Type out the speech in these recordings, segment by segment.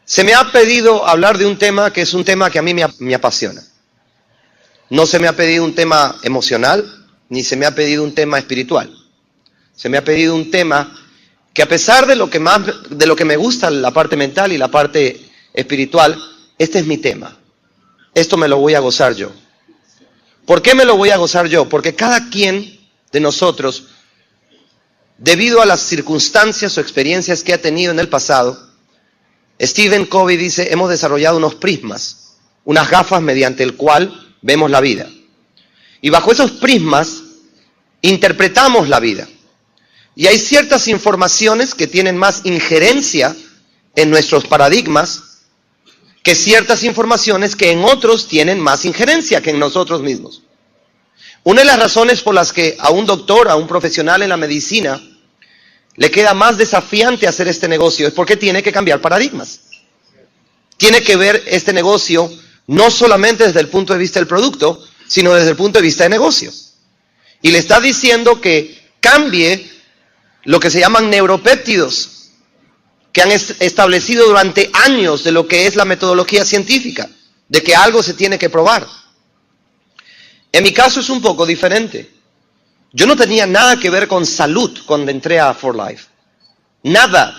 Se me ha pedido hablar de un tema que es un tema que a mí me apasiona. No se me ha pedido un tema emocional, ni se me ha pedido un tema espiritual. Se me ha pedido un tema que, a pesar de lo que me gusta, la parte mental y la parte espiritual, este es mi tema. Esto me lo voy a gozar yo. ¿Por qué me lo voy a gozar yo? Porque cada quien de nosotros, debido a las circunstancias o experiencias que ha tenido en el pasado, Stephen Covey dice, hemos desarrollado unos prismas, unas gafas mediante el cual vemos la vida. Y bajo esos prismas interpretamos la vida. Y hay ciertas informaciones que tienen más injerencia en nuestros paradigmas que ciertas informaciones que en otros tienen más injerencia que en nosotros mismos. Una de las razones por las que a un doctor, a un profesional en la medicina, le queda más desafiante hacer este negocio es porque tiene que cambiar paradigmas. Tiene que ver este negocio no solamente desde el punto de vista del producto, sino desde el punto de vista de negocio. Y le está diciendo que cambie lo que se llaman neuropéptidos, que han establecido durante años de lo que es la metodología científica, de que algo se tiene que probar. En mi caso es un poco diferente. Yo no tenía nada que ver con salud cuando entré a For Life. Nada.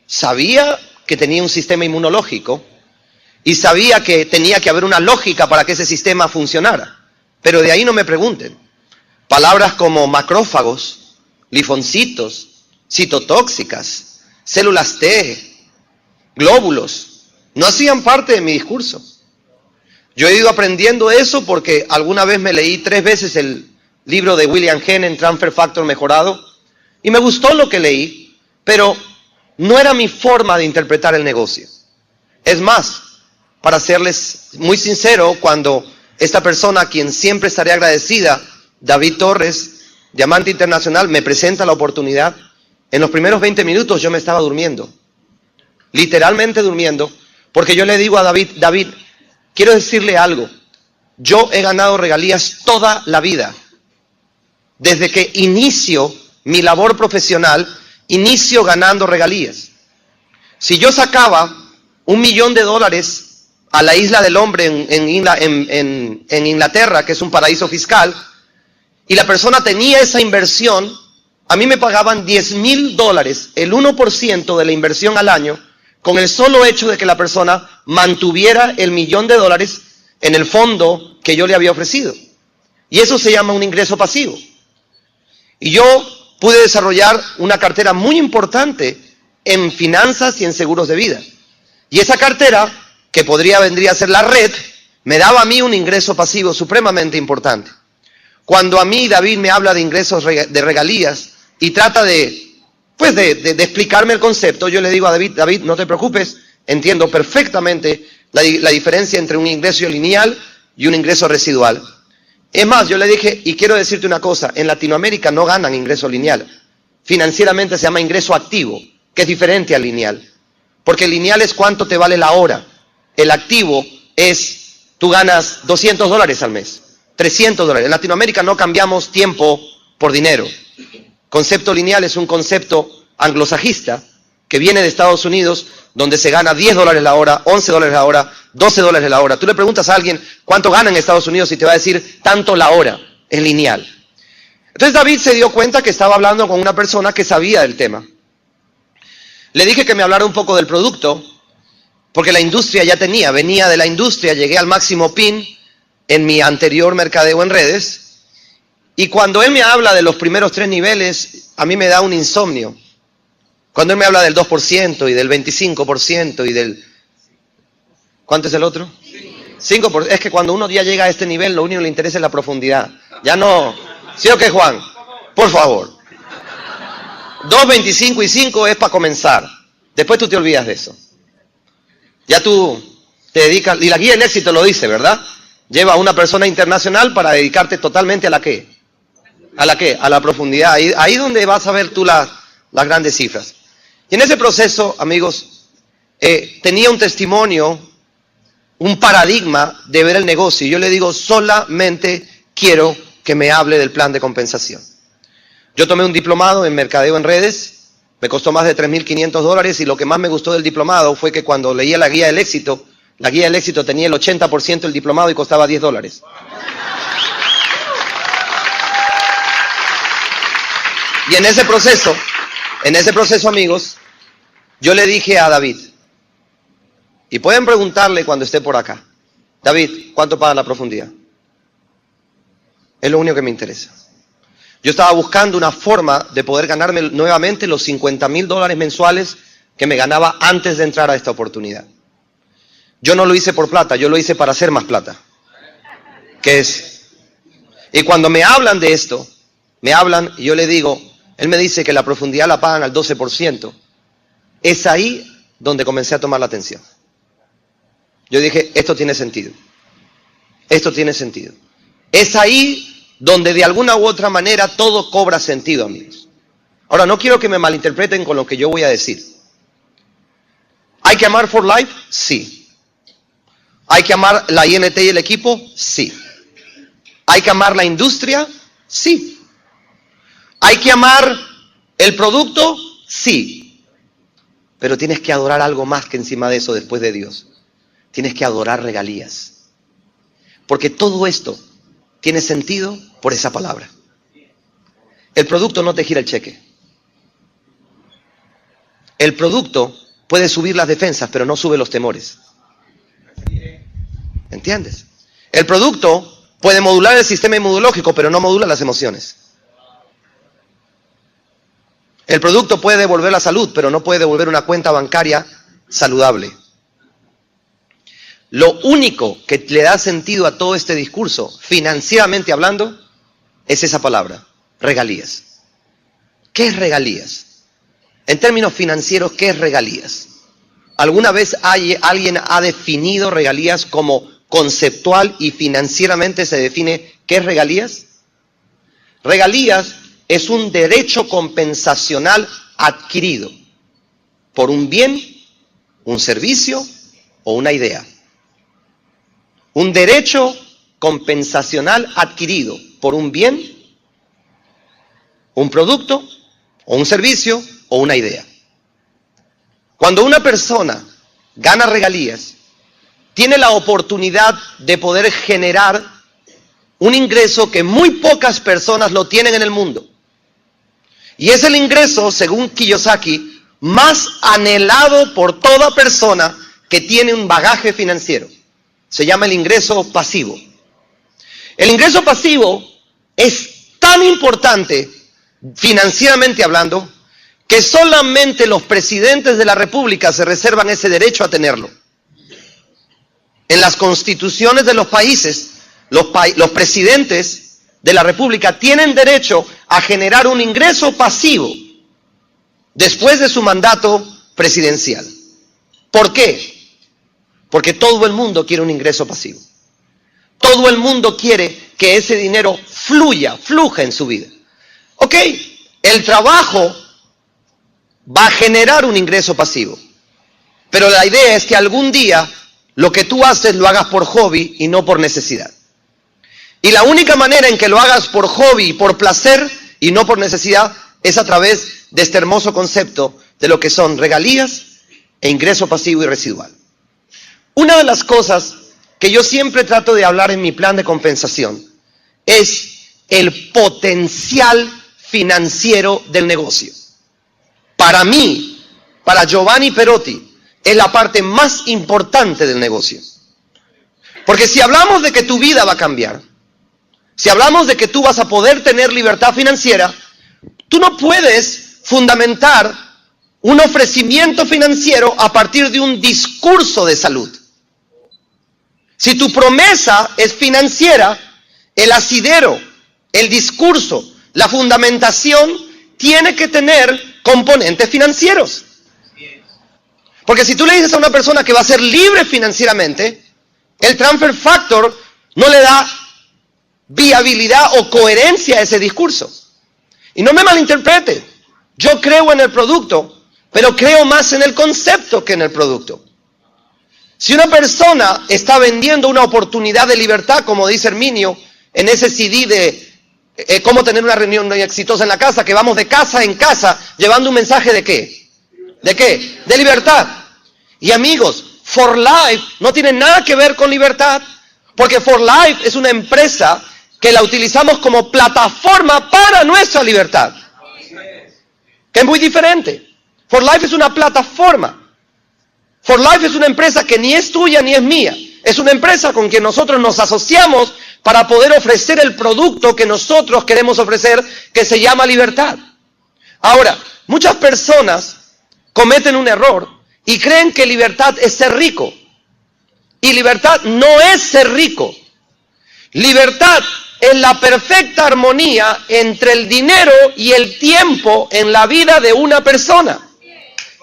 Sabía que tenía un sistema inmunológico y sabía que tenía que haber una lógica para que ese sistema funcionara. Pero de ahí no me pregunten. Palabras como macrófagos, linfocitos, citotóxicas, células T, glóbulos, no hacían parte de mi discurso. Yo he ido aprendiendo eso porque alguna vez me leí 3 veces el libro de William Hennon, Transfer Factor Mejorado, y me gustó lo que leí, pero no era mi forma de interpretar el negocio. Es más, para serles muy sincero, cuando esta persona, a quien siempre estaré agradecida, David Torres, Diamante Internacional, me presenta la oportunidad, en los primeros 20 minutos yo me estaba durmiendo, literalmente durmiendo, porque yo le digo a David, quiero decirle algo, yo he ganado regalías toda la vida. Desde que inicio mi labor profesional, inicio ganando regalías. Si yo sacaba $1 millón a la isla del hombre en Inglaterra, que es un paraíso fiscal, y la persona tenía esa inversión, a mí me pagaban $10,000, el 1% de la inversión al año, con el solo hecho de que la persona mantuviera el $1 millón en el fondo que yo le había ofrecido. Y eso se llama un ingreso pasivo. Y yo pude desarrollar una cartera muy importante en finanzas y en seguros de vida. Y esa cartera, que vendría a ser la red, me daba a mí un ingreso pasivo supremamente importante. Cuando a mí David me habla de ingresos de regalías y trata de explicarme el concepto, yo le digo a David, no te preocupes, entiendo perfectamente la diferencia entre un ingreso lineal y un ingreso residual. Es más, yo le dije, y quiero decirte una cosa, en Latinoamérica no ganan ingreso lineal. Financieramente se llama ingreso activo, que es diferente al lineal. Porque el lineal es cuánto te vale la hora. El activo es, tú ganas $200 al mes, $300. En Latinoamérica no cambiamos tiempo por dinero. Concepto lineal es un concepto anglosajista que viene de Estados Unidos, donde se gana $10 la hora, $11 la hora, $12 la hora. Tú le preguntas a alguien cuánto gana en Estados Unidos y te va a decir tanto la hora, es lineal. Entonces David se dio cuenta que estaba hablando con una persona que sabía del tema. Le dije que me hablara un poco del producto, porque la industria ya venía de la industria, llegué al máximo PIN en mi anterior mercadeo en redes, y cuando él me habla de los primeros 3 niveles, a mí me da un insomnio. Cuando él me habla del 2% y del 25% y del... ¿Cuánto es el otro? 5%. Es que cuando uno ya llega a este nivel, lo único que le interesa es la profundidad. Ya no... ¿Sí o qué, Juan? Por favor. 2, 25 y 5 es para comenzar. Después tú te olvidas de eso. Ya tú te dedicas... Y la guía del éxito lo dice, ¿verdad? Lleva a una persona internacional para dedicarte totalmente a la qué. ¿A la qué? A la profundidad. Ahí donde vas a ver tú las grandes cifras. Y en ese proceso, amigos, tenía un testimonio, un paradigma de ver el negocio. Y yo le digo, solamente quiero que me hable del plan de compensación. Yo tomé un diplomado en mercadeo en redes Me costó más de $3.500 y lo que más me gustó del diplomado fue que cuando leía la guía del éxito tenía el 80% del diplomado y costaba $10. Y en ese proceso, amigos, yo le dije a David, y pueden preguntarle cuando esté por acá, David, ¿cuánto paga la profundidad? Es lo único que me interesa. Yo estaba buscando una forma de poder ganarme nuevamente los $50,000 mensuales que me ganaba antes de entrar a esta oportunidad. Yo no lo hice por plata, yo lo hice para hacer más plata. ¿Qué es? Y cuando me hablan de esto, me hablan y yo le digo, él me dice que la profundidad la pagan al 12%. Es ahí donde comencé a tomar la atención. Yo dije, esto tiene sentido. Esto tiene sentido. Es ahí donde de alguna u otra manera todo cobra sentido, amigos. Ahora, no quiero que me malinterpreten con lo que yo voy a decir. ¿Hay que amar For Life? Sí. ¿Hay que amar la INT y el equipo? Sí. ¿Hay que amar la industria? Sí. ¿Hay que amar el producto? Sí. Pero tienes que adorar algo más que encima de eso después de Dios. Tienes que adorar regalías. Porque todo esto tiene sentido por esa palabra. El producto no te gira el cheque. El producto puede subir las defensas, pero no sube los temores. ¿Entiendes? El producto puede modular el sistema inmunológico, pero no modula las emociones. El producto puede devolver la salud, pero no puede devolver una cuenta bancaria saludable. Lo único que le da sentido a todo este discurso, financieramente hablando, es esa palabra, regalías. ¿Qué es regalías? En términos financieros, ¿qué es regalías? ¿Alguna vez alguien ha definido regalías como conceptual y financieramente se define qué es regalías? Regalías es un derecho compensacional adquirido por un bien, un servicio o una idea. Un derecho compensacional adquirido por un bien, un producto o un servicio o una idea. Cuando una persona gana regalías, tiene la oportunidad de poder generar un ingreso que muy pocas personas lo tienen en el mundo. Y es el ingreso, según Kiyosaki, más anhelado por toda persona que tiene un bagaje financiero. Se llama el ingreso pasivo. El ingreso pasivo es tan importante, financieramente hablando, que solamente los presidentes de la República se reservan ese derecho a tenerlo. En las constituciones de los países, los presidentes de la República tienen derecho a generar un ingreso pasivo después de su mandato presidencial. ¿Por qué? Porque todo el mundo quiere un ingreso pasivo. Todo el mundo quiere que ese dinero fluya en su vida. Ok, el trabajo va a generar un ingreso pasivo. Pero la idea es que algún día lo que tú haces lo hagas por hobby y no por necesidad. Y la única manera en que lo hagas por hobby y por placer y no por necesidad es a través de este hermoso concepto de lo que son regalías e ingreso pasivo y residual. Una de las cosas que yo siempre trato de hablar en mi plan de compensación es el potencial financiero del negocio. Para mí, para Giovanni Perotti, es la parte más importante del negocio. Porque si hablamos de que tu vida va a cambiar, si hablamos de que tú vas a poder tener libertad financiera, tú no puedes fundamentar un ofrecimiento financiero a partir de un discurso de salud. Si tu promesa es financiera, el asidero, el discurso, la fundamentación tiene que tener componentes financieros. Porque si tú le dices a una persona que va a ser libre financieramente, el transfer factor no le da viabilidad o coherencia a ese discurso. Y no me malinterprete, yo creo en el producto, pero creo más en el concepto que en el producto. Si una persona está vendiendo una oportunidad de libertad, como dice Herminio en ese CD de cómo tener una reunión exitosa en la casa, que vamos de casa en casa llevando un mensaje ¿de qué? ¿De qué? De libertad. Y amigos, For Life no tiene nada que ver con libertad, porque For Life es una empresa que la utilizamos como plataforma para nuestra libertad, que es muy diferente. For Life es una plataforma. For Life es una empresa que ni es tuya ni es mía. Es una empresa con quien nosotros nos asociamos para poder ofrecer el producto que nosotros queremos ofrecer, que se llama libertad. Ahora, muchas personas cometen un error y creen que libertad es ser rico. Y libertad no es ser rico. Libertad es la perfecta armonía entre el dinero y el tiempo en la vida de una persona,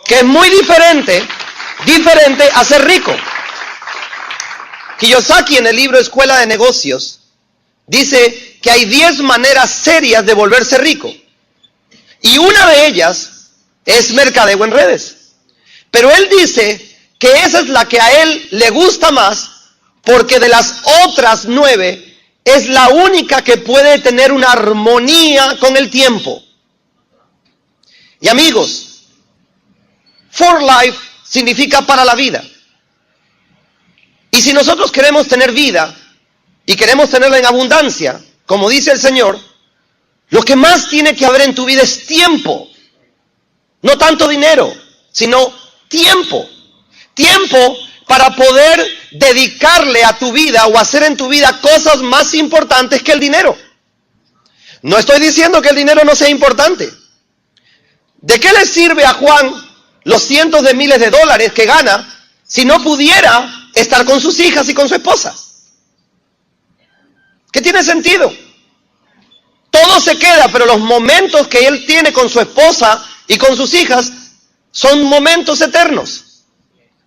que es muy diferente a ser rico. Kiyosaki, en el libro Escuela de Negocios, dice que hay 10 maneras serias de volverse rico. Y una de ellas es mercadeo en redes. Pero él dice que esa es la que a él le gusta más, porque de las otras 9 es la única que puede tener una armonía con el tiempo. Y amigos, For Life significa para la vida. Y si nosotros queremos tener vida y queremos tenerla en abundancia, como dice el Señor, lo que más tiene que haber en tu vida es tiempo. No tanto dinero, sino tiempo. Tiempo para poder dedicarle a tu vida o hacer en tu vida cosas más importantes que el dinero. No estoy diciendo que el dinero no sea importante. ¿De qué le sirve a Juan los cientos de miles de dólares que gana si no pudiera estar con sus hijas y con su esposa? ¿Qué tiene sentido? Todo se queda, pero los momentos que él tiene con su esposa y con sus hijas son momentos eternos.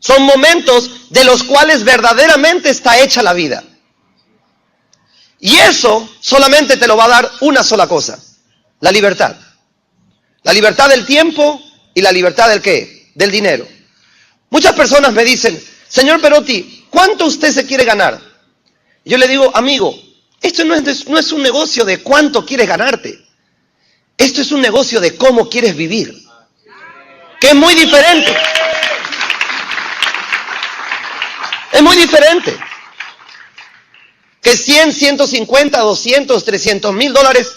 Son momentos de los cuales verdaderamente está hecha la vida. Y eso solamente te lo va a dar una sola cosa: la libertad. La libertad del tiempo y la libertad del ¿qué? Del dinero. Muchas personas me dicen: señor Perotti, ¿cuánto usted se quiere ganar? Yo le digo: amigo, esto no es un negocio de cuánto quieres ganarte. Esto es un negocio de cómo quieres vivir, que es muy diferente. Es muy diferente. Que 100, 150, 200, 300 mil dólares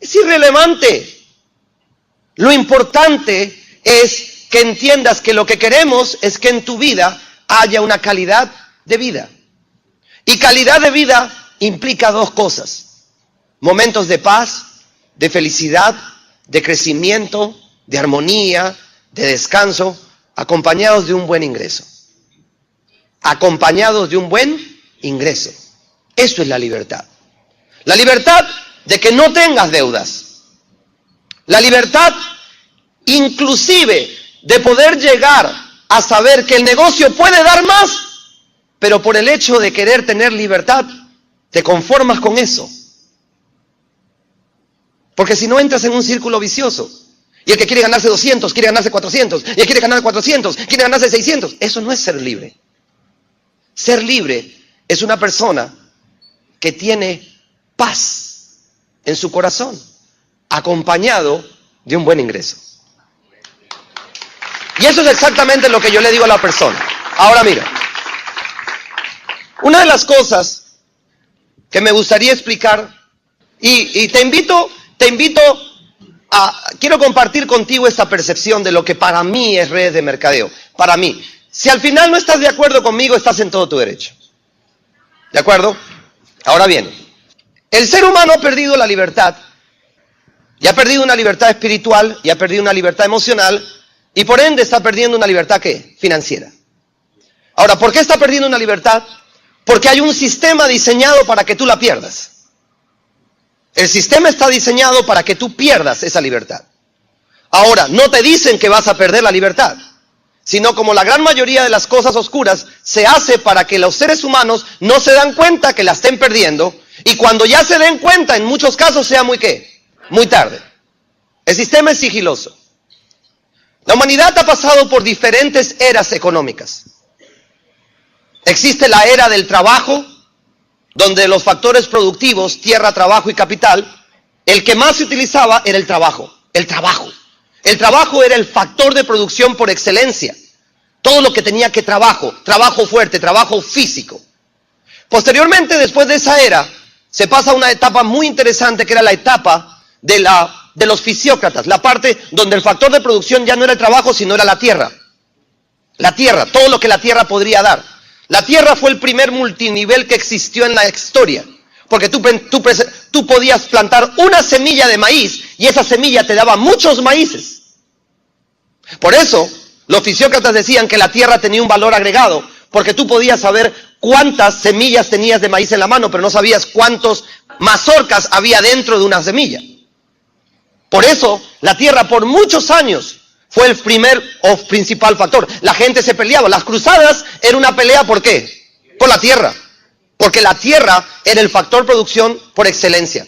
es irrelevante. Lo importante es que entiendas que lo que queremos es que en tu vida haya una calidad de vida. Y calidad de vida implica 2 cosas: momentos de paz, de felicidad, de crecimiento, de armonía, de descanso, acompañados de un buen ingreso. Acompañados de un buen ingreso. Eso es la libertad. La libertad de que no tengas deudas. La libertad inclusive de poder llegar a saber que el negocio puede dar más, pero por el hecho de querer tener libertad, te conformas con eso. Porque si no, entras en un círculo vicioso. Y el que quiere ganarse 200, quiere ganarse 400. Y el que quiere ganar 400, quiere ganarse 600. Eso no es ser libre. Ser libre es una persona que tiene paz en su corazón, acompañado de un buen ingreso. Y eso es exactamente lo que yo le digo a la persona. Ahora mira, una de las cosas que me gustaría explicar, y te invito a, quiero compartir contigo esta percepción de lo que para mí es redes de mercadeo. Para mí. Si al final no estás de acuerdo conmigo, estás en todo tu derecho. ¿De acuerdo? Ahora bien, el ser humano ha perdido la libertad. Y ha perdido una libertad espiritual, y ha perdido una libertad emocional, y por ende está perdiendo una libertad ¿qué? Financiera. Ahora, ¿por qué está perdiendo una libertad? Porque hay un sistema diseñado para que tú la pierdas. El sistema está diseñado para que tú pierdas esa libertad. Ahora, no te dicen que vas a perder la libertad, sino como la gran mayoría de las cosas oscuras se hace para que los seres humanos no se dan cuenta que la estén perdiendo, y cuando ya se den cuenta, en muchos casos sea muy ¿qué? Muy tarde. El sistema es sigiloso. La humanidad ha pasado por diferentes eras económicas. Existe la era del trabajo, donde los factores productivos, tierra, trabajo y capital, el que más se utilizaba era el trabajo. El trabajo. El trabajo era el factor de producción por excelencia. Todo lo que tenía que trabajo fuerte, trabajo físico. Posteriormente, después de esa era, se pasa a una etapa muy interesante que era la etapa de los fisiócratas, la parte donde el factor de producción ya no era el trabajo, sino era la tierra. La tierra, todo lo que la tierra podría dar. La tierra fue el primer multinivel que existió en la historia. Porque tú podías plantar una semilla de maíz y esa semilla te daba muchos maíces. Por eso, los fisiócratas decían que la tierra tenía un valor agregado, porque tú podías saber cuántas semillas tenías de maíz en la mano, pero no sabías cuántos mazorcas había dentro de una semilla. Por eso, la tierra por muchos años fue el primer o principal factor. La gente se peleaba. Las cruzadas era una pelea, ¿por qué? Por la tierra. Porque la tierra era el factor producción por excelencia.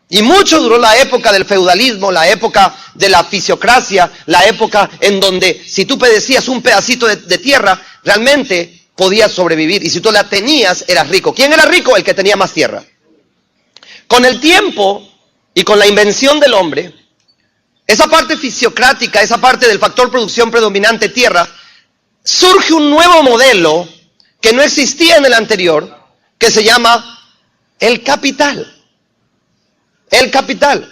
Y mucho duró la época del feudalismo, la época de la fisiocracia, la época en donde si tú padecías un pedacito de tierra, realmente podías sobrevivir. Y si tú la tenías, eras rico. ¿Quién era rico? El que tenía más tierra. Con el tiempo y con la invención del hombre, esa parte fisiocrática, esa parte del factor producción predominante tierra, surge un nuevo modelo que no existía en el anterior, que se llama el capital. El capital,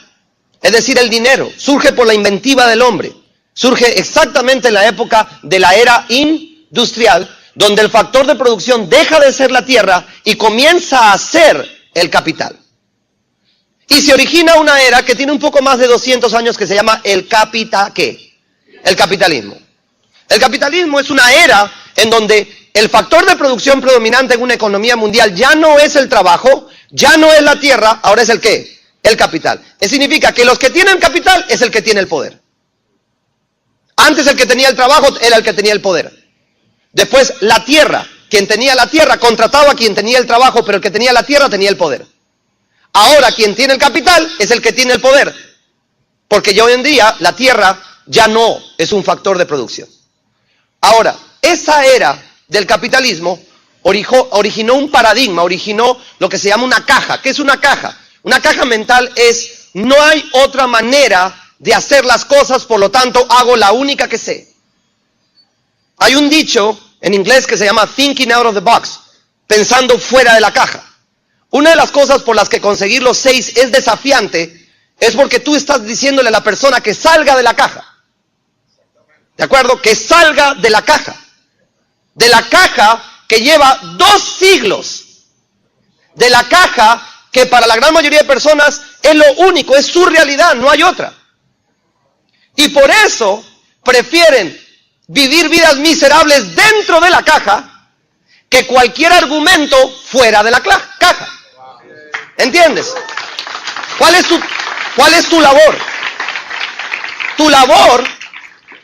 es decir, el dinero, surge por la inventiva del hombre. Surge exactamente en la época de la era industrial, donde el factor de producción deja de ser la tierra y comienza a ser el capital. Y se origina una era que tiene un poco más de 200 años que se llama el capitalismo. El capitalismo es una era en donde el factor de producción predominante en una economía mundial ya no es el trabajo, ya no es la tierra, ahora es el ¿qué? El capital. Eso significa que los que tienen capital es el que tiene el poder. Antes el que tenía el trabajo era el que tenía el poder. Después la tierra, quien tenía la tierra contrataba a quien tenía el trabajo, pero el que tenía la tierra tenía el poder. Ahora quien tiene el capital es el que tiene el poder. Porque ya hoy en día la tierra ya no es un factor de producción. Ahora, esa era del capitalismo originó un paradigma, originó lo que se llama una caja. ¿Qué es una caja? Una caja mental es, no hay otra manera de hacer las cosas, por lo tanto hago la única que sé. Hay un dicho en inglés que se llama thinking out of the box, pensando fuera de la caja. Una de las cosas por las que conseguir los 6 es desafiante, es porque tú estás diciéndole a la persona que salga de la caja. ¿De acuerdo? Que salga de la caja. De la caja que lleva 2 siglos. De la caja que para la gran mayoría de personas es lo único, es su realidad, no hay otra. Y por eso prefieren vivir vidas miserables dentro de la caja que cualquier argumento fuera de la caja. ¿Entiendes? ¿Cuál es tu labor? Tu labor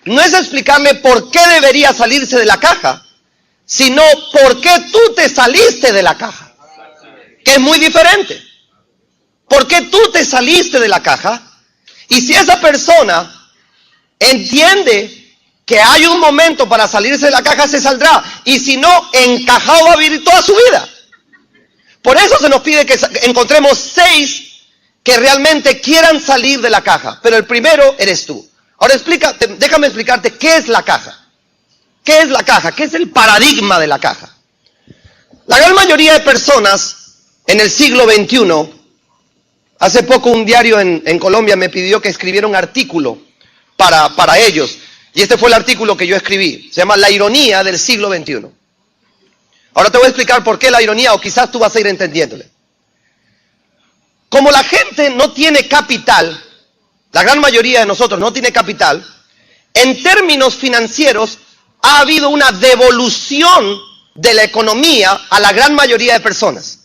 no es explicarle por qué debería salirse de la caja, sino por qué tú te saliste de la caja. Que es muy diferente. ¿Por qué tú te saliste de la caja? Y si esa persona entiende que hay un momento para salirse de la caja, se saldrá. Y si no, encajado va a vivir toda su vida. Por eso se nos pide que encontremos 6 que realmente quieran salir de la caja. Pero el primero eres tú. Ahora déjame explicarte qué es la caja. ¿Qué es la caja? ¿Qué es el paradigma de la caja? La gran mayoría de personas en el siglo XXI, hace poco un diario en Colombia me pidió que escribiera un artículo para ellos. Y este fue el artículo que yo escribí. Se llama La ironía del siglo XXI. Ahora te voy a explicar por qué la ironía, o quizás tú vas a ir entendiéndole. Como la gente no tiene capital, la gran mayoría de nosotros no tiene capital, en términos financieros ha habido una devolución de la economía a la gran mayoría de personas.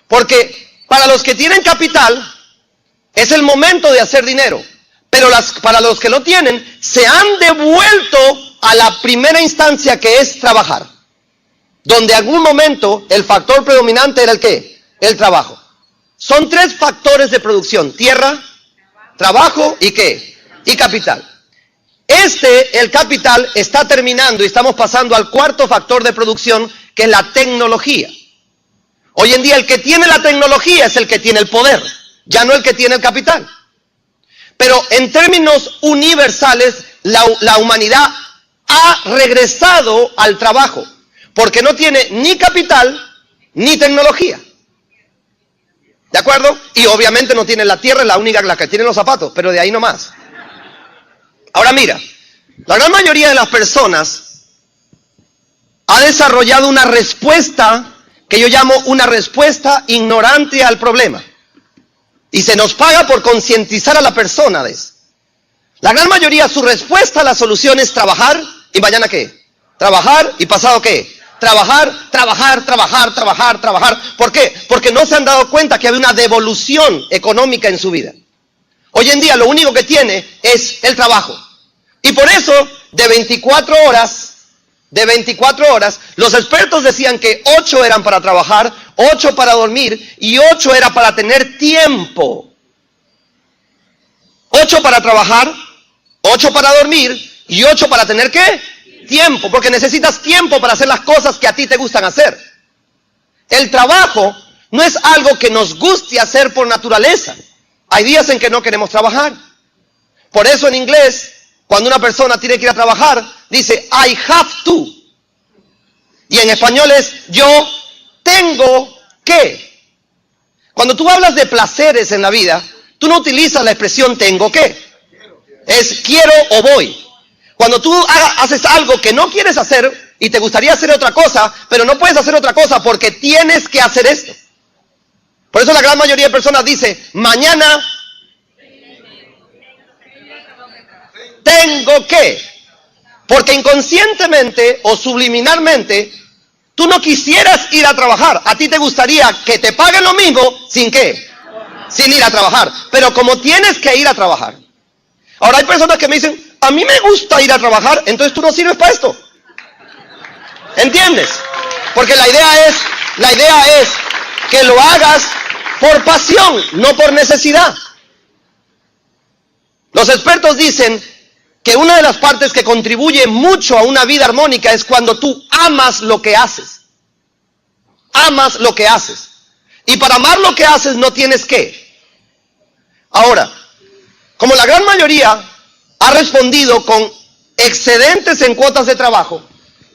Porque para los que tienen capital es el momento de hacer dinero. Pero para los que no tienen, se han devuelto a la primera instancia, que es trabajar. Donde en algún momento el factor predominante era el ¿qué? El trabajo. Son 3 factores de producción: tierra, trabajo y ¿qué? Y capital. El capital está terminando y estamos pasando al 4.º factor de producción, que es la tecnología. Hoy en día el que tiene la tecnología es el que tiene el poder, ya no el que tiene el capital. Pero en términos universales, la humanidad ha regresado al trabajo, porque no tiene ni capital ni tecnología. ¿De acuerdo? Y obviamente no tiene la tierra, es la única la que tiene los zapatos, pero de ahí no más. Ahora mira, la gran mayoría de las personas ha desarrollado una respuesta que yo llamo una respuesta ignorante al problema. Y se nos paga por concientizar a la persona de eso. La gran mayoría, su respuesta a la solución es trabajar, ¿y mañana qué? Trabajar, ¿y pasado qué? Trabajar. ¿Por qué? Porque no se han dado cuenta que había una devolución económica en su vida. Hoy en día lo único que tiene es el trabajo. Y por eso, de 24 horas, los expertos decían que 8 eran para trabajar, 8 para dormir y 8 era para tener tiempo. 8 para trabajar, 8 para dormir y 8 para tener ¿qué? Tiempo, porque necesitas tiempo para hacer las cosas que a ti te gustan hacer. El trabajo no es algo que nos guste hacer por naturaleza. Hay días en que no queremos trabajar. Por eso en inglés, cuando una persona tiene que ir a trabajar, dice I have to. Y en español es yo tengo que. Cuando tú hablas de placeres en la vida, tú no utilizas la expresión tengo que. Es quiero o voy. Cuando tú haces algo que no quieres hacer y te gustaría hacer otra cosa, pero no puedes hacer otra cosa porque tienes que hacer esto. Por eso la gran mayoría de personas dice, mañana tengo que. Porque inconscientemente o subliminalmente, tú no quisieras ir a trabajar. A ti te gustaría que te paguen lo mismo sin qué, sin ir a trabajar. Pero como tienes que ir a trabajar. Ahora hay personas que me dicen, a mí me gusta ir a trabajar, entonces tú no sirves para esto. ¿Entiendes? Porque la idea es que lo hagas por pasión, no por necesidad. Los expertos dicen que una de las partes que contribuye mucho a una vida armónica es cuando tú amas lo que haces. Amas lo que haces. Y para amar lo que haces no tienes que. Ahora, como la gran mayoría ha respondido con excedentes en cuotas de trabajo,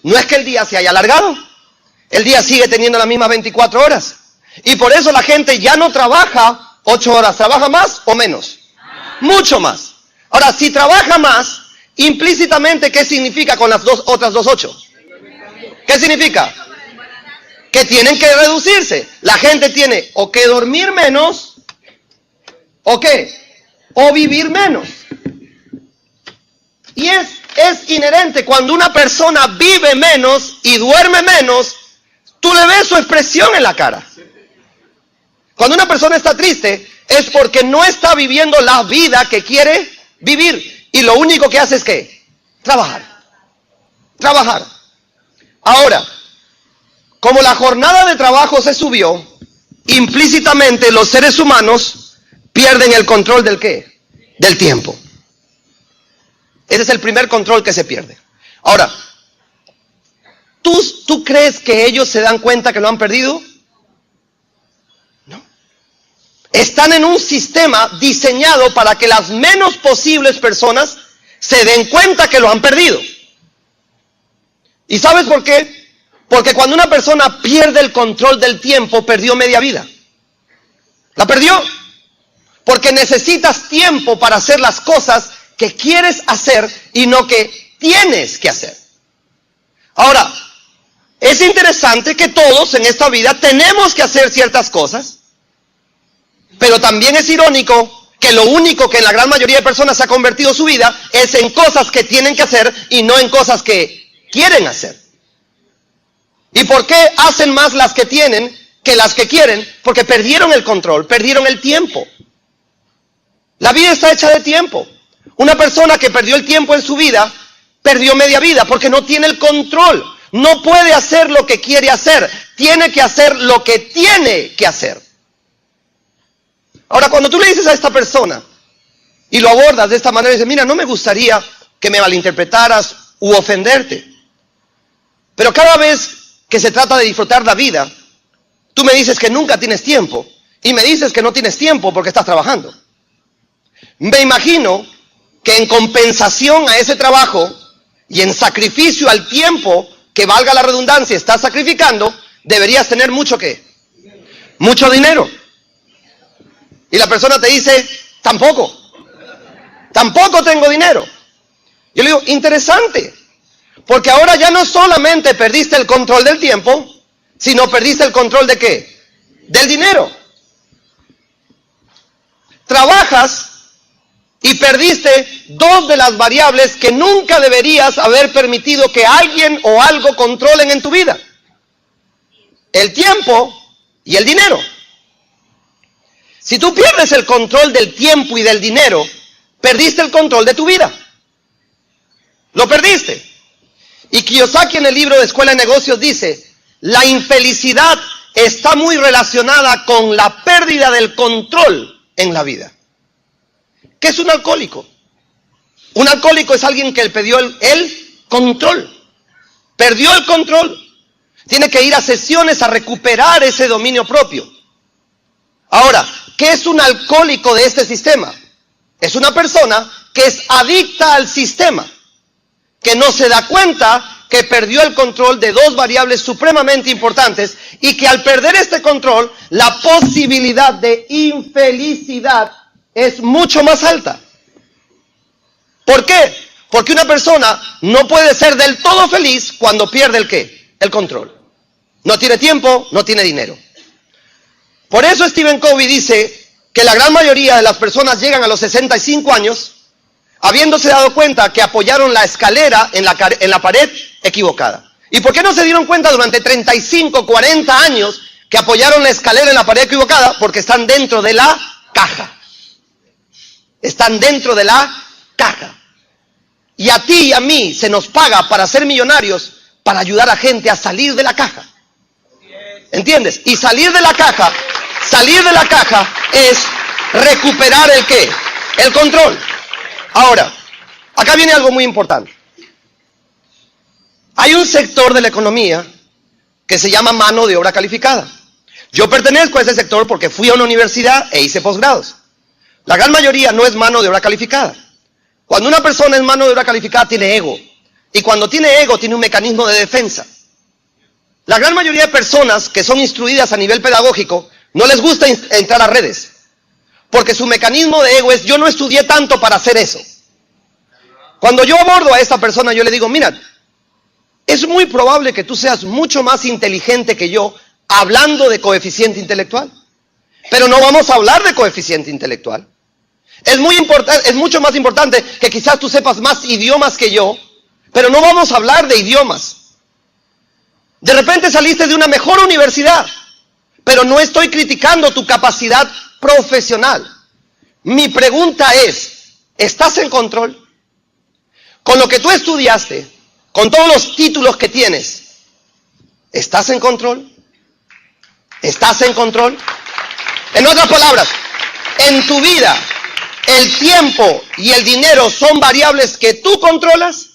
no es que el día se haya alargado. El día sigue teniendo las mismas 24 horas. Y por eso la gente ya no trabaja 8 horas. ¿Trabaja más o menos? Mucho más. Ahora, si trabaja más, implícitamente, ¿qué significa con las otras 2 8? ¿Qué significa? Que tienen que reducirse. La gente tiene o que dormir menos, o qué, o vivir menos. Y es inherente, cuando una persona vive menos y duerme menos, tú le ves su expresión en la cara. Cuando una persona está triste, es porque no está viviendo la vida que quiere vivir. Y lo único que hace es ¿qué? Trabajar. Trabajar. Ahora, como la jornada de trabajo se subió, implícitamente los seres humanos pierden el control del ¿qué? Del tiempo. Ese es el primer control que se pierde. Ahora, ¿tú crees que ellos se dan cuenta que lo han perdido? No. Están en un sistema diseñado para que las menos posibles personas se den cuenta que lo han perdido. ¿Y sabes por qué? Porque cuando una persona pierde el control del tiempo, perdió media vida. La perdió. Porque necesitas tiempo para hacer las cosas que quieres hacer y no que tienes que hacer. Ahora, es interesante que todos en esta vida tenemos que hacer ciertas cosas, pero también es irónico que lo único que en la gran mayoría de personas se ha convertido su vida es en cosas que tienen que hacer y no en cosas que quieren hacer. ¿Y por qué hacen más las que tienen que las que quieren? Porque perdieron el control, perdieron el tiempo. La vida está hecha de tiempo. Una persona que perdió el tiempo en su vida, perdió media vida porque no tiene el control. No puede hacer lo que quiere hacer. Tiene que hacer lo que tiene que hacer. Ahora, cuando tú le dices a esta persona y lo abordas de esta manera, dices, mira, no me gustaría que me malinterpretaras u ofenderte. Pero cada vez que se trata de disfrutar la vida, Tú me dices que nunca tienes tiempo y me dices que no tienes tiempo porque estás trabajando. Me imagino que en compensación a ese trabajo y en sacrificio al tiempo que, valga la redundancia, estás sacrificando, deberías tener mucho ¿qué? Mucho dinero. Y la persona te dice, tampoco tengo dinero. Yo le digo, interesante, porque ahora ya no solamente perdiste el control del tiempo, sino perdiste el control ¿de qué? Del dinero. Trabajas y perdiste dos de las variables que nunca deberías haber permitido que alguien o algo controlen en tu vida: el tiempo y el dinero. Si tú pierdes el control del tiempo y del dinero, perdiste el control de tu vida. Lo perdiste. Y Kiyosaki, en el libro de Escuela de Negocios, dice: la infelicidad está muy relacionada con la pérdida del control en la vida. ¿Qué es un alcohólico? Un alcohólico es alguien que perdió el control. Perdió el control. Tiene que ir a sesiones a recuperar ese dominio propio. Ahora, ¿qué es un alcohólico de este sistema? Es una persona que es adicta al sistema, que no se da cuenta que perdió el control de dos variables supremamente importantes y que al perder este control, la posibilidad de infelicidad es mucho más alta. ¿Por qué? Porque una persona no puede ser del todo feliz cuando pierde el ¿qué? El control. No tiene tiempo, no tiene dinero. Por eso Stephen Covey dice que la gran mayoría de las personas llegan a los 65 años habiéndose dado cuenta que apoyaron la escalera en la pared equivocada. ¿Y por qué no se dieron cuenta durante 35, 40 años que apoyaron la escalera en la pared equivocada? Porque están dentro de la caja. Están dentro de la caja. Y a ti y a mí se nos paga para ser millonarios, para ayudar a gente a salir de la caja. ¿Entiendes? Y salir de la caja es recuperar el ¿qué? El control. Ahora, acá viene algo muy importante. Hay un sector de la economía que se llama mano de obra calificada. Yo pertenezco a ese sector porque fui a una universidad e hice posgrados. La gran mayoría no es mano de obra calificada. Cuando una persona es mano de obra calificada, tiene ego. Y cuando tiene ego, tiene un mecanismo de defensa. La gran mayoría de personas que son instruidas a nivel pedagógico, no les gusta entrar a redes. Porque su mecanismo de ego es: yo no estudié tanto para hacer eso. Cuando yo abordo a esta persona, yo le digo: mira, es muy probable que tú seas mucho más inteligente que yo hablando de coeficiente intelectual. Pero no vamos a hablar de coeficiente intelectual. Es mucho más importante que quizás tú sepas más idiomas que yo, pero no vamos a hablar de idiomas. De repente saliste de una mejor universidad, pero no estoy criticando tu capacidad profesional. Mi pregunta es: ¿estás en control? Con lo que tú estudiaste, con todos los títulos que tienes, ¿estás en control? ¿Estás en control? En otras palabras, en tu vida, ¿el tiempo y el dinero son variables que tú controlas?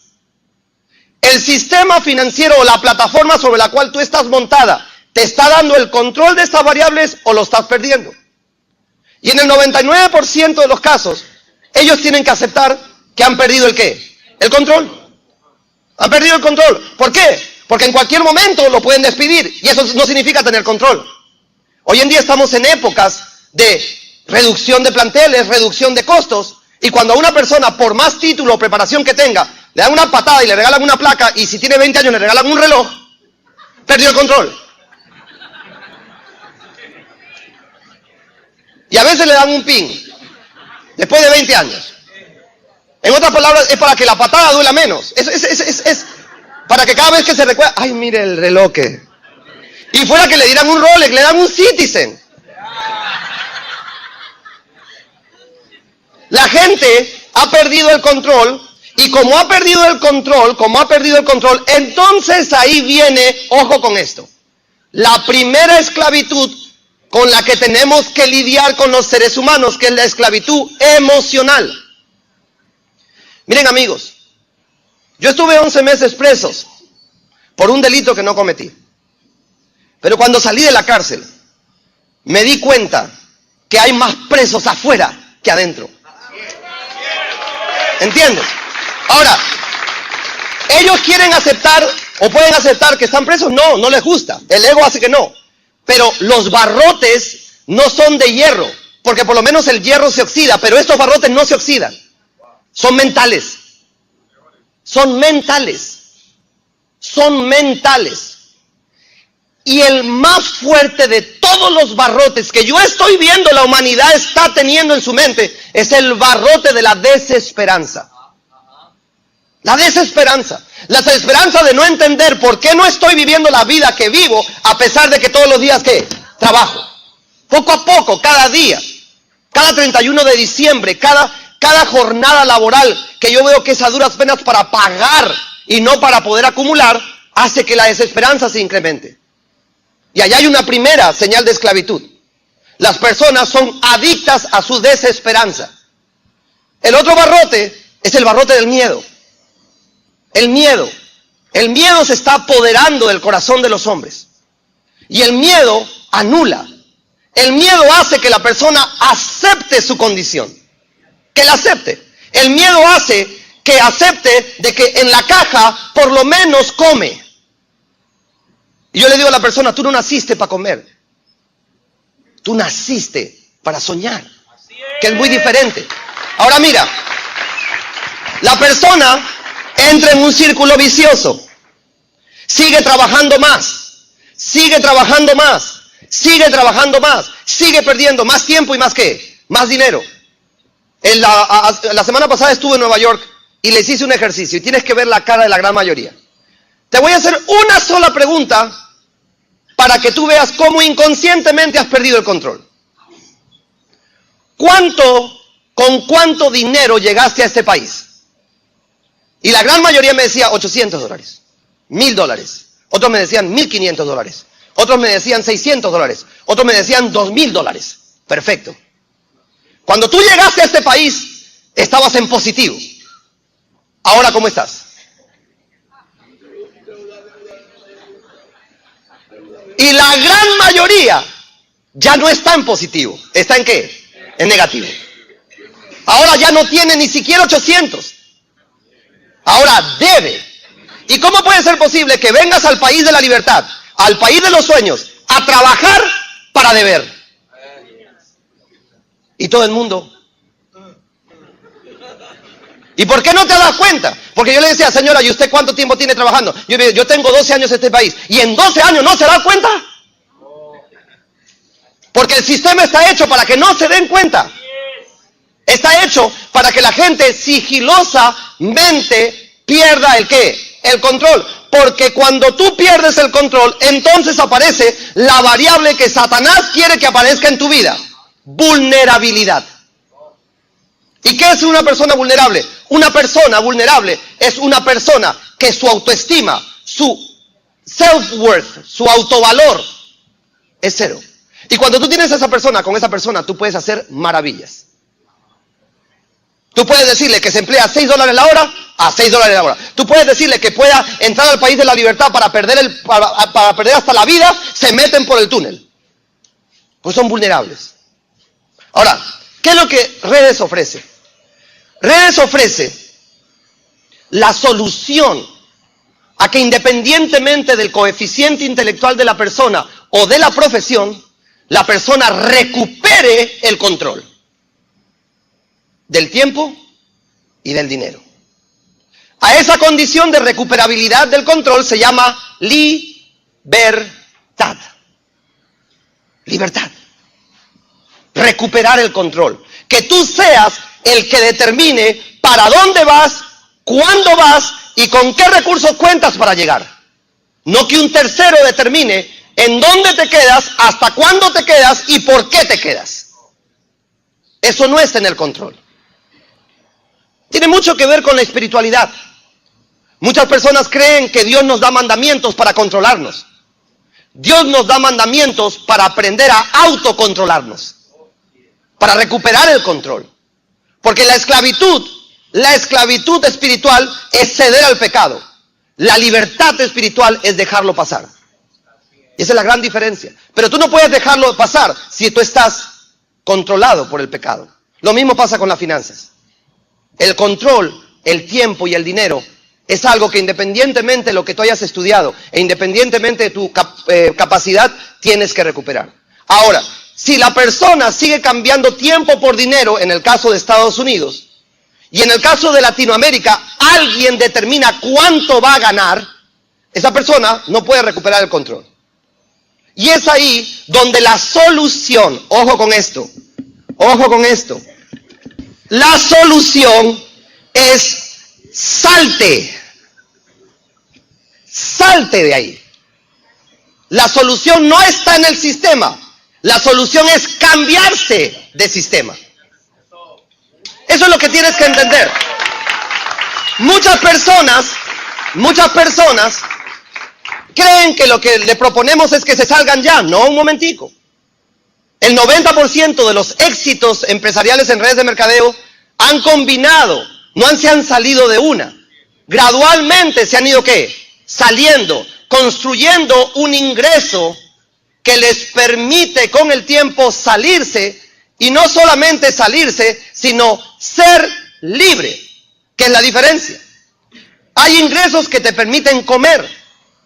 ¿El sistema financiero o la plataforma sobre la cual tú estás montada te está dando el control de estas variables o lo estás perdiendo? Y en el 99% de los casos, ellos tienen que aceptar que han perdido el ¿qué? El control. Han perdido el control. ¿Por qué? Porque en cualquier momento lo pueden despedir y eso no significa tener control. Hoy en día estamos en épocas de reducción de planteles, reducción de costos, y cuando a una persona, por más título o preparación que tenga, le dan una patada y le regalan una placa, y si tiene 20 años le regalan un reloj, perdió el control. Y a veces le dan un pin, después de 20 años. En otras palabras, es para que la patada duela menos. Es para que cada vez que se recuerda, ay, mire el reloj que... Y fuera que le dieran un Rolex, le dan un Citizen. La gente ha perdido el control, y como ha perdido el control, entonces ahí viene, ojo con esto, la primera esclavitud con la que tenemos que lidiar con los seres humanos, que es la esclavitud emocional. Miren, amigos, yo estuve 11 meses presos por un delito que no cometí. Pero cuando salí de la cárcel, me di cuenta que hay más presos afuera que adentro. ¿Entiendes? Ahora, ellos quieren aceptar o pueden aceptar que están presos. No, no les gusta. El ego hace que no. Pero los barrotes no son de hierro, porque por lo menos el hierro se oxida, pero estos barrotes no se oxidan. Son mentales. Son mentales. Son mentales. Y el más fuerte de todos los barrotes que yo estoy viendo la humanidad está teniendo en su mente es el barrote de la desesperanza. La desesperanza. La desesperanza de no entender por qué no estoy viviendo la vida que vivo a pesar de que todos los días ¿qué? Trabajo. Poco a poco, cada día. Cada 31 de diciembre, cada jornada laboral que yo veo que es a duras penas para pagar y no para poder acumular, hace que la desesperanza se incremente. Y allá hay una primera señal de esclavitud. Las personas son adictas a su desesperanza. El otro barrote es el barrote del miedo. El miedo. El miedo se está apoderando del corazón de los hombres. Y el miedo anula. El miedo hace que la persona acepte su condición. Que la acepte. El miedo hace que acepte de que en la caja por lo menos come. Y yo le digo a la persona, tú no naciste para comer. Tú naciste para soñar. Que es muy diferente. Ahora mira, la persona entra en un círculo vicioso. Sigue trabajando más. Sigue trabajando más. Sigue trabajando más. Sigue perdiendo más tiempo y más ¿qué? Más dinero. La semana pasada estuve en Nueva York y les hice un ejercicio. Y tienes que ver la cara de la gran mayoría. Te voy a hacer una sola pregunta para que tú veas cómo inconscientemente has perdido el control. ¿Con cuánto dinero llegaste a este país? Y la gran mayoría me decía $800, $1,000. Otros me decían $1,500. Otros me decían $600. Otros me decían $2,000. Perfecto. Cuando tú llegaste a este país, estabas en positivo. Ahora, ¿cómo estás? Y la gran mayoría ya no está en positivo. ¿Está en qué? En negativo. Ahora ya no tiene ni siquiera 800. Ahora debe. ¿Y cómo puede ser posible que vengas al país de la libertad, al país de los sueños, a trabajar para deber? Y todo el mundo. ¿Y por qué no te das cuenta? Porque yo le decía, señora, ¿y usted cuánto tiempo tiene trabajando? Yo tengo 12 años en este país. ¿Y en 12 años no se da cuenta? Porque el sistema está hecho para que no se den cuenta. Está hecho para que la gente sigilosamente pierda ¿el qué? El control. Porque cuando tú pierdes el control, entonces aparece la variable que Satanás quiere que aparezca en tu vida. Vulnerabilidad. ¿Y qué es una persona vulnerable? Una persona vulnerable es una persona que su autoestima, su self-worth, su autovalor es cero. Y cuando tú tienes a esa persona, con esa persona tú puedes hacer maravillas. Tú puedes decirle que se emplea $6 la hora a $6 la hora. Tú puedes decirle que pueda entrar al país de la libertad para perder hasta la vida, se meten por el túnel. Pues son vulnerables. Ahora, ¿qué es lo que Redes ofrece? Redes ofrece la solución a que independientemente del coeficiente intelectual de la persona o de la profesión, la persona recupere el control del tiempo y del dinero. A esa condición de recuperabilidad del control se llama libertad. Libertad. Recuperar el control. Que tú seas el que determine para dónde vas, cuándo vas y con qué recursos cuentas para llegar. No que un tercero determine en dónde te quedas, hasta cuándo te quedas y por qué te quedas. Eso no está en el control. Tiene mucho que ver con la espiritualidad. Muchas personas creen que Dios nos da mandamientos para controlarnos. Dios nos da mandamientos para aprender a autocontrolarnos, para recuperar el control. Porque la esclavitud espiritual es ceder al pecado. La libertad espiritual es dejarlo pasar. Y esa es la gran diferencia. Pero tú no puedes dejarlo pasar si tú estás controlado por el pecado. Lo mismo pasa con las finanzas. El control, el tiempo y el dinero es algo que independientemente de lo que tú hayas estudiado e independientemente de tu capacidad, tienes que recuperar. Ahora, si la persona sigue cambiando tiempo por dinero, en el caso de Estados Unidos, y en el caso de Latinoamérica, alguien determina cuánto va a ganar, esa persona no puede recuperar el control. Y es ahí donde la solución, ojo con esto, la solución es salte de ahí. La solución no está en el sistema, la solución es cambiarse de sistema. Eso es lo que tienes que entender. Muchas personas creen que lo que le proponemos es que se salgan ya. No, un momentico. El 90% de los éxitos empresariales en redes de mercadeo han combinado, no se han salido de una. Gradualmente se han ido, ¿qué? Saliendo, construyendo un ingreso que les permite con el tiempo salirse, y no solamente salirse, sino ser libre, que es la diferencia. Hay ingresos que te permiten comer,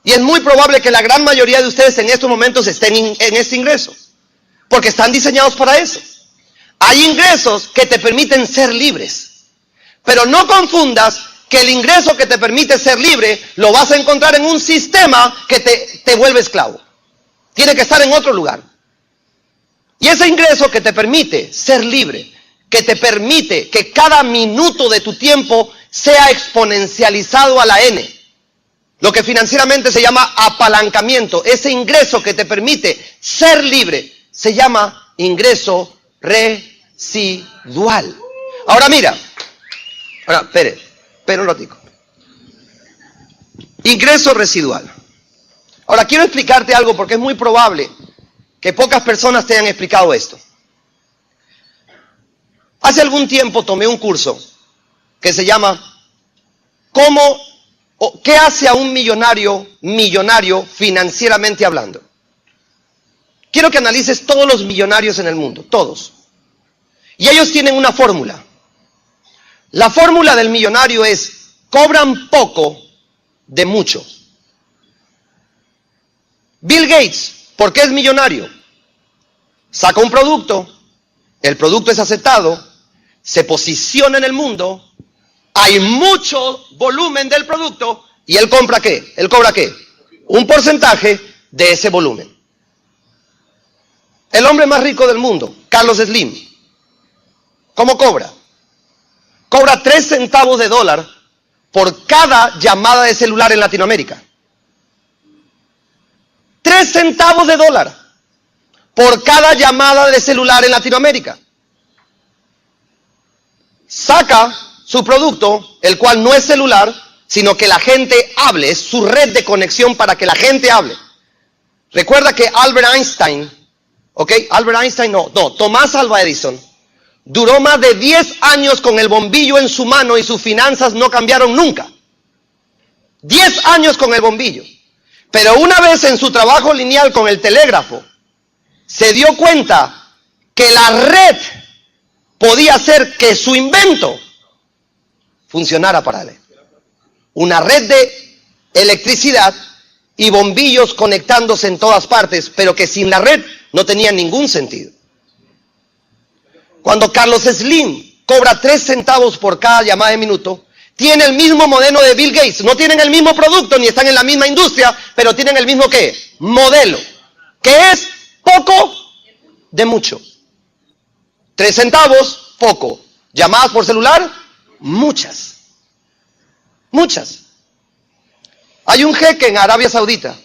y es muy probable que la gran mayoría de ustedes en estos momentos estén en este ingreso, porque están diseñados para eso. Hay ingresos que te permiten ser libres, pero no confundas que el ingreso que te permite ser libre lo vas a encontrar en un sistema que te vuelve esclavo. Tiene que estar en otro lugar. Y ese ingreso que te permite ser libre, que te permite que cada minuto de tu tiempo sea exponencializado a la N, lo que financieramente se llama apalancamiento, ese ingreso que te permite ser libre, se llama ingreso residual. Ahora mira, espera un ratico. Ingreso residual. Ahora quiero explicarte algo porque es muy probable que pocas personas te hayan explicado esto. Hace algún tiempo tomé un curso que se llama ¿qué hace a un millonario financieramente hablando? Quiero que analices todos los millonarios en el mundo, todos. Y ellos tienen una fórmula. La fórmula del millonario es: cobran poco de mucho. Bill Gates, ¿por qué es millonario? Saca un producto, el producto es aceptado, se posiciona en el mundo, hay mucho volumen del producto y él compra ¿qué? Él cobra ¿qué? Un porcentaje de ese volumen. El hombre más rico del mundo, Carlos Slim, ¿cómo cobra? Cobra 3 centavos de dólar por cada llamada de celular en Latinoamérica. 3 centavos de dólar por cada llamada de celular en Latinoamérica. Saca su producto, el cual no es celular, sino que la gente hable, es su red de conexión para que la gente hable. Recuerda que Tomás Alva Edison duró más de 10 años con el bombillo en su mano y sus finanzas no cambiaron nunca. 10 años con el bombillo. Pero una vez en su trabajo lineal con el telégrafo, se dio cuenta que la red podía hacer que su invento funcionara para él. Una red de electricidad y bombillos conectándose en todas partes, pero que sin la red no tenía ningún sentido. Cuando Carlos Slim cobra 3 centavos por cada llamada de minuto, tiene el mismo modelo de Bill Gates. No tienen el mismo producto ni están en la misma industria, pero tienen el mismo ¿qué? Modelo, que es poco de mucho. 3 centavos, poco. Llamadas por celular, muchas. Muchas. Hay un jeque en Arabia Saudita.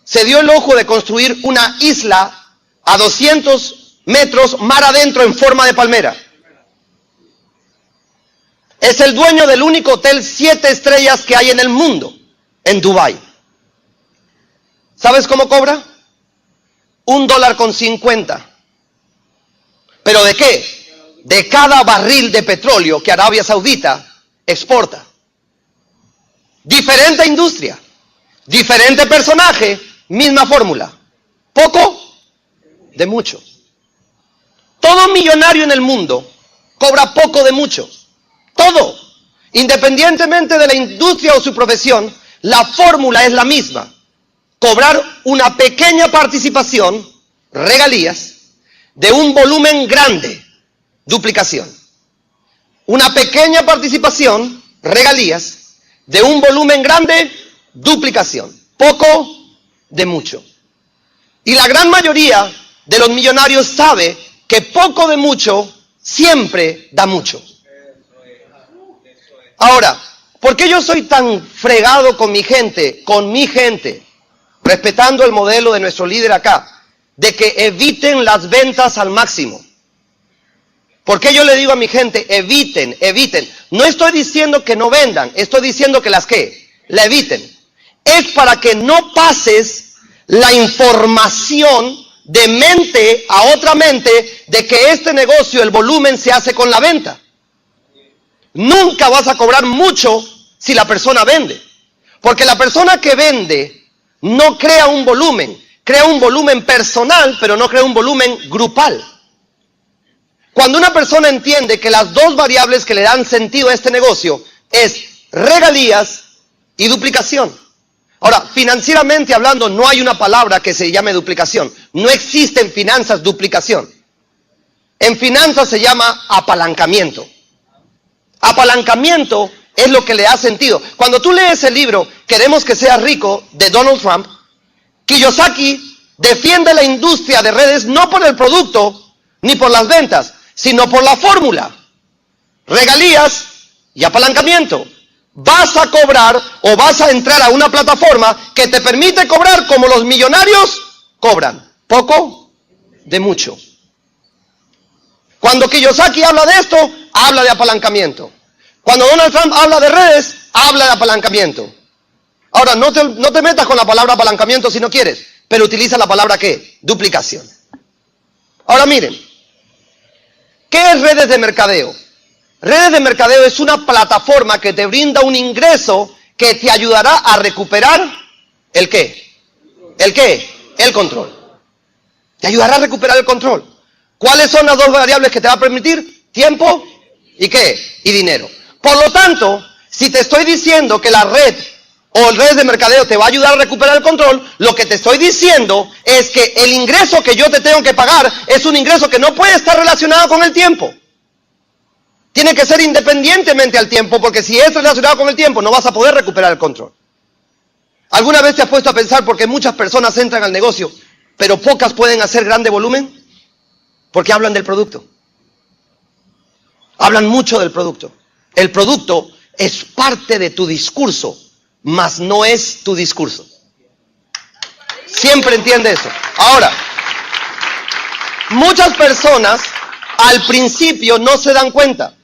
Se dio el ojo de construir una isla a 200 metros mar adentro en forma de palmera. Es el dueño del único hotel 7 estrellas que hay en el mundo, en Dubái. ¿Sabes cómo cobra? $1.50. ¿Pero de qué? De cada barril de petróleo que Arabia Saudita exporta. Diferente industria, diferente personaje, Misma fórmula. Poco de mucho. Todo millonario en el mundo cobra poco de mucho. Todo. Independientemente de la industria o su profesión, la fórmula es la misma. Cobrar una pequeña participación, regalías, de un volumen grande, duplicación. Una pequeña participación, regalías, de un volumen grande, duplicación. Poco de mucho. Y la gran mayoría de los millonarios sabe que poco de mucho siempre da mucho. Ahora, ¿por qué yo soy tan fregado con mi gente, respetando el modelo de nuestro líder acá, de que eviten las ventas al máximo? ¿Por qué yo le digo a mi gente, eviten? No estoy diciendo que no vendan, estoy diciendo que la eviten. Es para que no pases la información de mente a otra mente de que este negocio, el volumen se hace con la venta. Nunca vas a cobrar mucho si la persona vende. Porque la persona que vende no crea un volumen personal, pero no crea un volumen grupal. Cuando una persona entiende que las dos variables que le dan sentido a este negocio es regalías y duplicación. Ahora, financieramente hablando, no hay una palabra que se llame duplicación. No existe en finanzas duplicación. En finanzas se llama apalancamiento. Apalancamiento es lo que le da sentido. Cuando tú lees el libro Queremos que seas rico de Donald Trump, Kiyosaki defiende la industria de redes no por el producto ni por las ventas, sino por la fórmula. Regalías y apalancamiento. Vas a cobrar o vas a entrar a una plataforma que te permite cobrar como los millonarios cobran. Poco de mucho. Cuando Kiyosaki habla de esto, habla de apalancamiento. Cuando Donald Trump habla de redes, habla de apalancamiento. Ahora, no te metas con la palabra apalancamiento si no quieres, pero utiliza la palabra ¿qué? Duplicación. Ahora miren, ¿qué es redes de mercadeo? Redes de mercadeo es una plataforma que te brinda un ingreso que te ayudará a recuperar ¿el qué? ¿El qué? El control. Te ayudará a recuperar el control. ¿Cuáles son las dos variables que te va a permitir? Tiempo y ¿qué? Y dinero. Por lo tanto, si te estoy diciendo que la red o el red de mercadeo te va a ayudar a recuperar el control, lo que te estoy diciendo es que el ingreso que yo te tengo que pagar es un ingreso que no puede estar relacionado con el tiempo. Tiene que ser independientemente al tiempo, porque si es relacionado con el tiempo no vas a poder recuperar el control. ¿Alguna vez te has puesto a pensar por qué muchas personas entran al negocio, pero pocas pueden hacer grande volumen? Porque hablan del producto. Hablan mucho del producto. El producto es parte de tu discurso, mas no es tu discurso. Siempre entiende eso. Ahora, muchas personas al principio no se dan cuenta,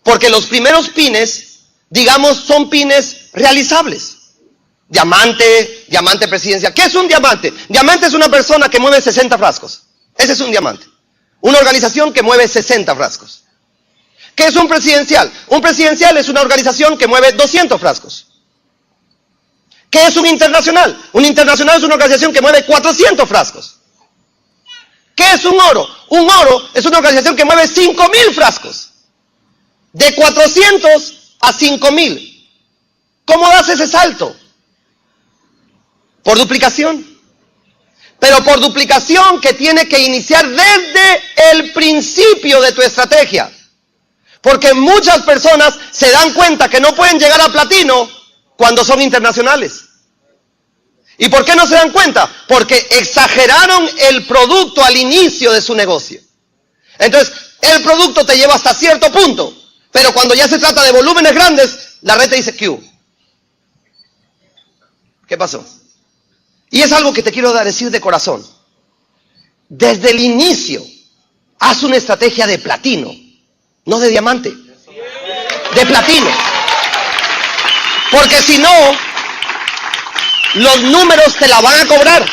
porque los primeros pines, digamos, son pines realizables. Diamante, diamante presidencial. ¿Qué es un diamante? Diamante es una persona que mueve 60 frascos. Ese es un diamante. Una organización que mueve 60 frascos. ¿Qué es un presidencial? Un presidencial es una organización que mueve 200 frascos. ¿Qué es un internacional? Un internacional es una organización que mueve 400 frascos. ¿Qué es un oro? Un oro es una organización que mueve 5,000 frascos. De 400 a 5,000. ¿Cómo das ese salto? Por duplicación. Pero por duplicación que tiene que iniciar desde el principio de tu estrategia. Porque muchas personas se dan cuenta que no pueden llegar a platino cuando son internacionales. ¿Y por qué no se dan cuenta? Porque exageraron el producto al inicio de su negocio. Entonces, el producto te lleva hasta cierto punto, pero cuando ya se trata de volúmenes grandes, la red te dice, ¿qué pasó? Y es algo que te quiero decir de corazón. Desde el inicio, haz una estrategia de platino, no de diamante, de platino. Porque si no, los números te la van a cobrar.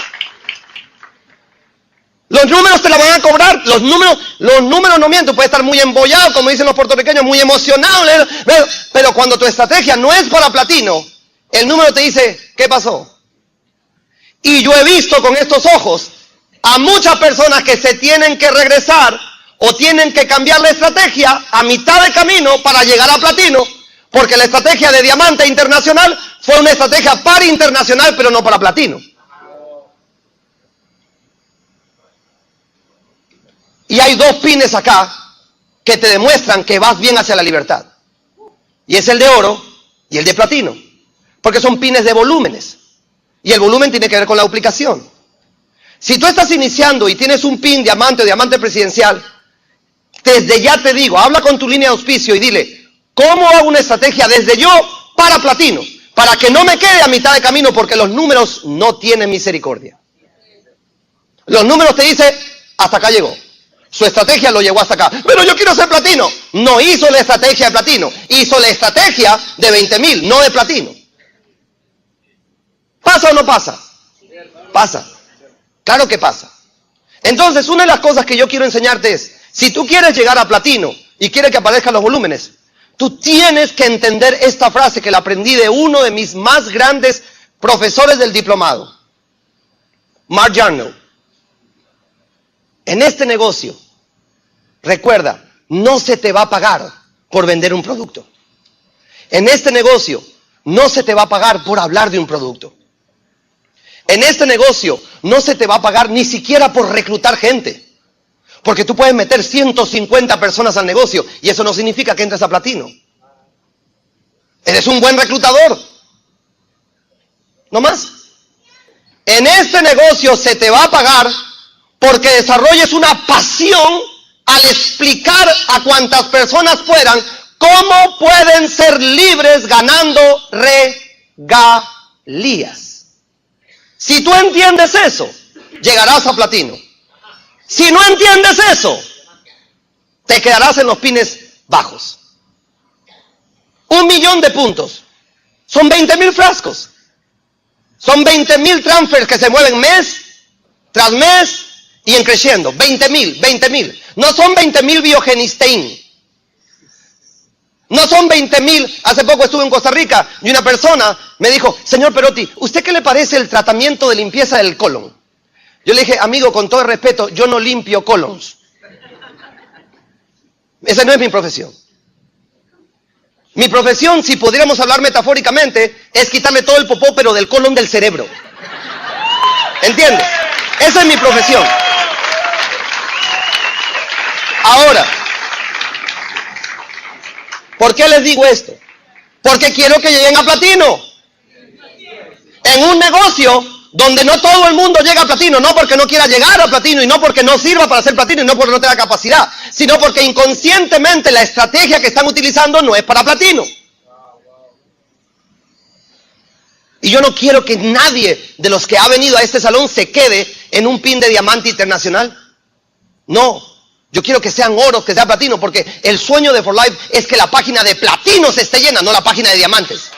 Los números te la van a cobrar. Los números no mienten. Puedes estar muy embollado, como dicen los puertorriqueños, muy emocionado. Pero cuando tu estrategia no es para platino, el número te dice, ¿qué pasó? Y yo he visto con estos ojos a muchas personas que se tienen que regresar o tienen que cambiar la estrategia a mitad de camino para llegar a platino, porque la estrategia de diamante internacional fue una estrategia para internacional, pero no para platino. Y hay dos pines acá que te demuestran que vas bien hacia la libertad. Y es el de oro y el de platino. Porque son pines de volúmenes. Y el volumen tiene que ver con la duplicación. Si tú estás iniciando y tienes un pin diamante o diamante presidencial, desde ya te digo, habla con tu línea de auspicio y dile, ¿cómo hago una estrategia desde yo para platino? Para que no me quede a mitad de camino, porque los números no tienen misericordia. Los números te dicen, hasta acá llegó. Su estrategia lo llevó hasta acá. Pero yo quiero ser platino. No hizo la estrategia de platino. Hizo la estrategia de 20,000, no de platino. ¿Pasa o no pasa? Pasa. Claro que pasa. Entonces, una de las cosas que yo quiero enseñarte es, si tú quieres llegar a platino y quieres que aparezcan los volúmenes, tú tienes que entender esta frase que la aprendí de uno de mis más grandes profesores del diplomado, Mark Yarnow. En este negocio, recuerda, no se te va a pagar por vender un producto. En este negocio, no se te va a pagar por hablar de un producto. En este negocio, no se te va a pagar ni siquiera por reclutar gente. Porque tú puedes meter 150 personas al negocio y eso no significa que entres a platino. Eres un buen reclutador. No más. En este negocio se te va a pagar porque desarrolles una pasión al explicar a cuantas personas puedan cómo pueden ser libres ganando regalías. Si tú entiendes eso, llegarás a platino. Si no entiendes eso, te quedarás en los pines bajos. 1,000,000 de puntos. Son 20,000 frascos. Son 20,000 transfers que se mueven mes tras mes y en creciendo. 20,000. No son 20,000 biogenistein. No son 20,000. Hace poco estuve en Costa Rica y una persona me dijo, señor Perotti, ¿usted qué le parece el tratamiento de limpieza del colon? Yo le dije, amigo, con todo el respeto, yo no limpio colons. Esa no es mi profesión. Mi profesión, si pudiéramos hablar metafóricamente, es quitarle todo el popó, pero del colon del cerebro. ¿Entiendes? Esa es mi profesión. Ahora, ¿por qué les digo esto? Porque quiero que lleguen a platino. En un negocio donde no todo el mundo llega a platino, no porque no quiera llegar a platino y no porque no sirva para ser platino y no porque no tenga capacidad, sino porque inconscientemente la estrategia que están utilizando no es para platino. Y yo no quiero que nadie de los que ha venido a este salón se quede en un pin de diamante internacional. No, yo quiero que sean oros, que sea platino, porque el sueño de For Life es que la página de platinos esté llena, no la página de diamantes.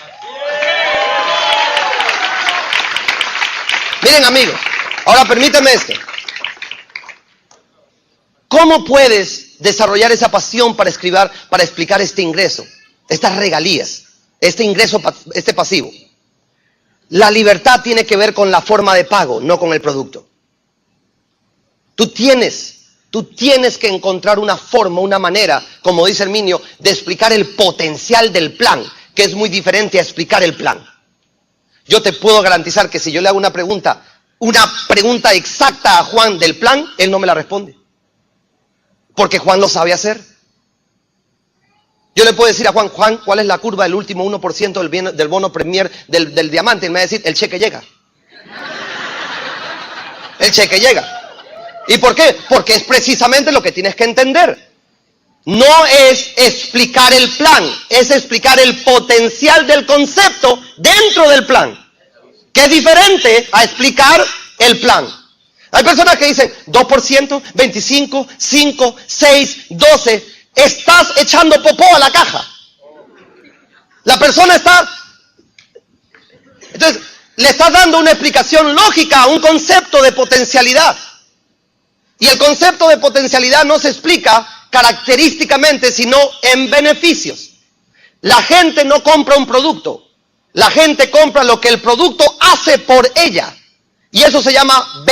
Miren, amigos, ahora permítanme esto. ¿Cómo puedes desarrollar esa pasión para explicar este ingreso, estas regalías, este ingreso, este pasivo? La libertad tiene que ver con la forma de pago, no con el producto. Tú tienes que encontrar una forma, una manera, como dice Herminio, de explicar el potencial del plan, que es muy diferente a explicar el plan. Yo te puedo garantizar que si yo le hago una pregunta exacta a Juan del plan, él no me la responde. Porque Juan lo sabe hacer. Yo le puedo decir a Juan, ¿cuál es la curva del último 1% del bono premier del diamante? Y me va a decir, el cheque llega. El cheque llega. ¿Y por qué? Porque es precisamente lo que tienes que entender. No es explicar el plan, es explicar el potencial del concepto dentro del plan, que es diferente a explicar el plan. Hay personas que dicen 2%, 25, 5, 6, 12, estás echando popó a la caja. La persona está... Entonces, le estás dando una explicación lógica a un concepto de potencialidad. Y el concepto de potencialidad no se explica característicamente, sino en beneficios. La gente no compra un producto, la gente compra lo que el producto hace por ella. Y eso se llama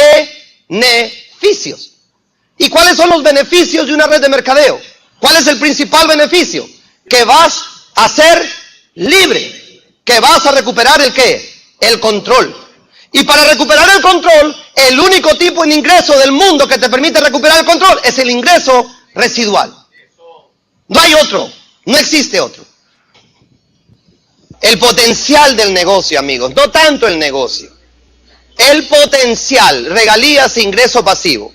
beneficios. ¿Y cuáles son los beneficios de una red de mercadeo? ¿Cuál es el principal beneficio? Que vas a ser libre, que vas a recuperar ¿el qué? El control. Y para recuperar el control, el único tipo de ingreso del mundo que te permite recuperar el control es el ingreso residual. No hay otro, no existe otro. El potencial del negocio, amigos, no tanto el negocio. El potencial, regalías e ingreso pasivo.